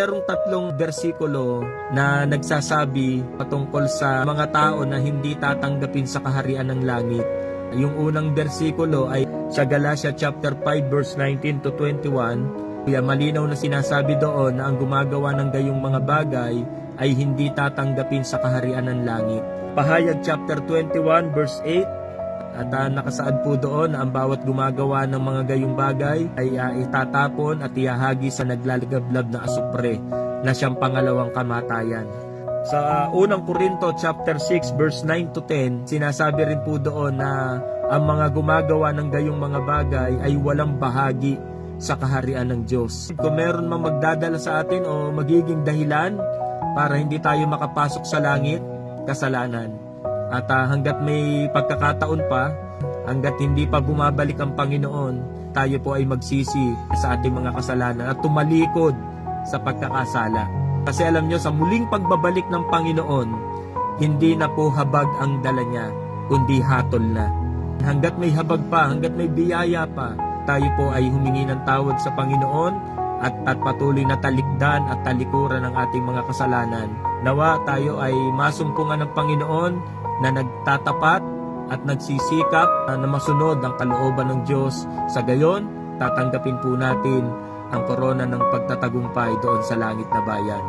Merong tatlong bersikulo na nagsasabi patungkol sa mga tao na hindi tatanggapin sa kaharian ng langit. Yung unang bersikulo ay sa Galatia chapter 5 verse 19 to 21. Kaya malinaw na sinasabi doon na ang gumagawa ng gayong mga bagay ay hindi tatanggapin sa kaharian ng langit. Pahayag chapter 21 verse 8. At nakasaad po doon na ang bawat gumagawa ng mga gayong bagay ay itatapon at ihahagi sa naglalagablab na asupre na siyang pangalawang kamatayan. Sa unang Korinto chapter 6 verse 9 to 10, sinasabi rin po doon na ang mga gumagawa ng gayong mga bagay ay walang bahagi sa kaharian ng Diyos. Kung meron mang magdadala sa atin o magiging dahilan para hindi tayo makapasok sa langit, kasalanan. At hanggat may pagkakataon pa, hanggat hindi pa bumabalik ang Panginoon, tayo po ay magsisi sa ating mga kasalanan at tumalikod sa pagkakasala. Kasi alam nyo, sa muling pagbabalik ng Panginoon, hindi na po habag ang dala niya, kundi hatol na. Hanggat may habag pa, hanggat may biyaya pa, tayo po ay humingi ng tawad sa Panginoon at patuloy na talikdan at talikuran ng ating mga kasalanan. Nawa tayo ay masumpungan ng Panginoon na nagtatapat at nagsisikap na masunod ang kalooban ng Diyos. Sa gayon, tatanggapin po natin ang korona ng pagtatagumpay doon sa langit na bayan.